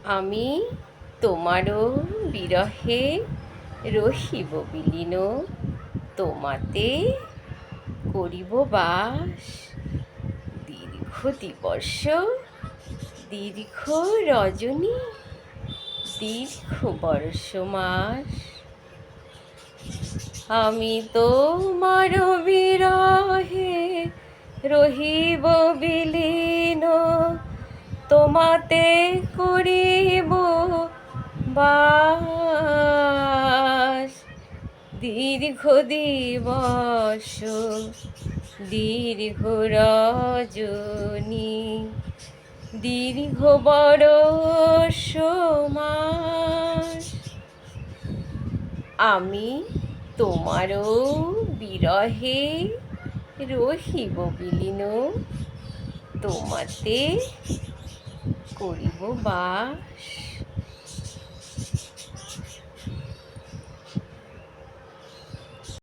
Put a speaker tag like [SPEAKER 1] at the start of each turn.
[SPEAKER 1] আমি তোমারও বিরহে রহিব বিলীন, তোমাতে করিব বাস। দীর্ঘ দিবস, দীর্ঘ রজনী, দীর্ঘ বর্ষ মাস। আমি তোমার বিরহে রহিব বিলীন, তোমাতে করিব বাস। দীর্ঘ দিবস, দীর্ঘ রজনী, দীর্ঘ বরষ মাস। আমি তোমারও বিরহে রহিব বিলীন, তোমাতে করিব বাস।